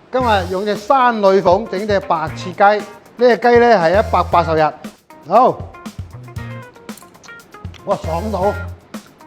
今日用隻山女鳳整隻白切雞，呢隻雞咧係180日。好，哇爽到，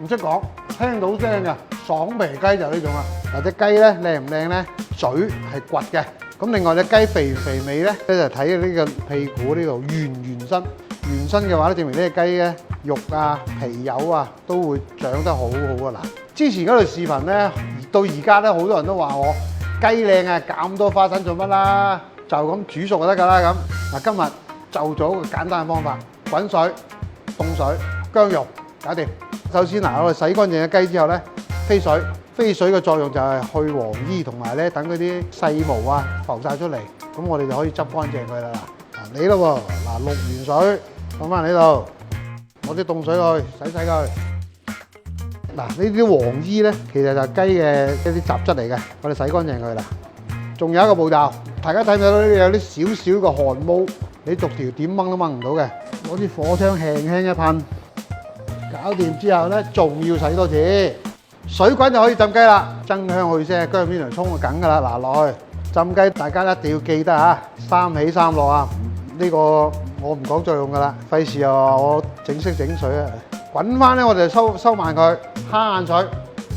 唔識講，聽到聲㗎，爽皮雞就呢種啦。嗱隻雞咧靚唔靚咧？嘴係掘嘅。咁另外隻雞肥唔肥美咧，就睇呢個屁股呢度圓唔圓身。圓身嘅話咧，證明呢隻雞咧肉啊、皮油啊都會長得好好啊！嗱，之前嗰條視頻咧，到而家咧好多人都話我雞靚啊，搞咁多花生做乜啦？就咁煮熟就得㗎啦咁。嗱，今日就做一個簡單嘅方法，滾水、凍水、薑蓉，搞掂。首先嗱，我哋洗乾淨嘅雞之後咧，飛水。飛水嘅作用就係去黃衣同埋咧，等嗰啲細毛啊浮晒出嚟，咁我哋就可以執乾淨佢啦。嗱，嚟咯喎，嗱，淥完水放翻嚟呢度，攞啲凍水去洗佢。嗱，呢啲黃衣咧，其實就係雞嘅一啲雜質嚟嘅，我哋洗乾淨佢啦。仲有一個步驟，大家睇唔睇到呢？有啲少少嘅汗毛，你逐條點掹都掹唔到嘅，攞啲火槍輕輕一噴，搞掂之後咧，仲要洗多次。水滾就可以浸雞啦，增香去腥，薑片同葱就梗㗎啦。嗱，落去浸雞，大家一定要記得嚇，三起三落啊！呢個我唔講作用㗎啦，費事又話我整色整水啊！滾翻咧，我哋就收慢佢，蝦眼水。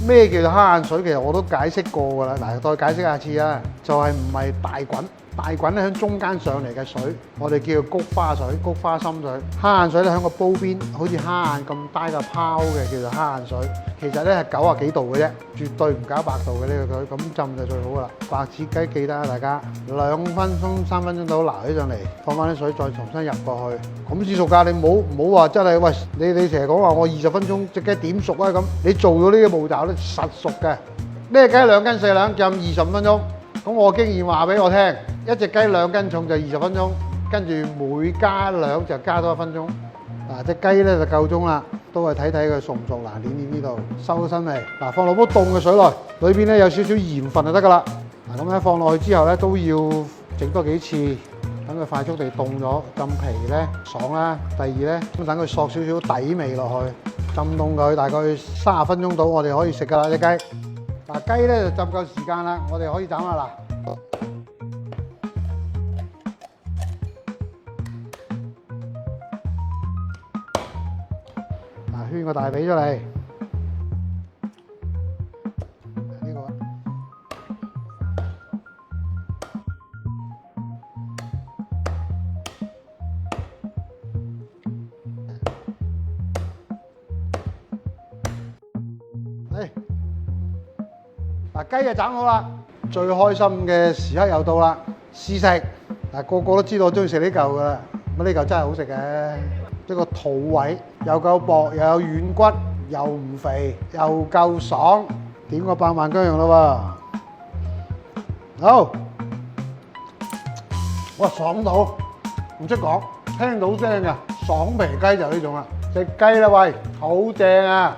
咩叫做蝦眼水？其實我都解釋過㗎啦。嗱，再解釋下次啊，就係唔係大滾。大滾咧喺中間上嚟嘅水，我哋叫做菊花水、菊花深水。蝦眼水咧喺個煲邊，好似蝦眼咁低個泡嘅，叫做蝦眼水。其實咧係90幾度嘅啫，絕對唔搞100度嘅呢個水，咁浸就最好噶啦。白切雞記得啊，大家2分鐘、3分鐘到撈起上嚟，放翻啲水再重新入過去，咁至熟㗎。你唔好話真係喂，你成日講話我20分鐘隻雞點熟啊咁，你做咗呢個步驟咧實熟嘅。呢隻雞2斤4兩浸25分鐘，咁我經驗話俾我聽。一隻雞2斤重就20分鐘，跟住每加2就加多1分鐘。嗱，隻雞咧就夠鐘啦，都係睇睇佢熟唔熟。嗱，呢度收身未？嗱，放落煲凍嘅水內，裏邊咧有少少鹽分就得㗎啦。嗱，咁樣放落去之後咧，都要整多幾次，等佢快速地凍咗，浸皮咧爽啦。第二咧，咁等佢索少少底味落去，浸凍佢大概30分鐘到，我哋可以食㗎啦隻雞。嗱，雞咧就浸夠時間啦，我哋可以斬啦嗱。圈個大髀出嚟，呢個嚟嗱，雞就斬好啦。最開心嘅時刻又到啦，試食嗱，個個都知道我中意食呢嚿㗎啦。咁呢嚿真係好食嘅。呢個肚位又夠薄，又有軟骨，又唔肥，又夠爽，點個100萬薑蓉咯喎！好，哇爽到，唔識講，聽到聲㗎，爽皮雞就呢種啦，隻雞啦喂，好正啊！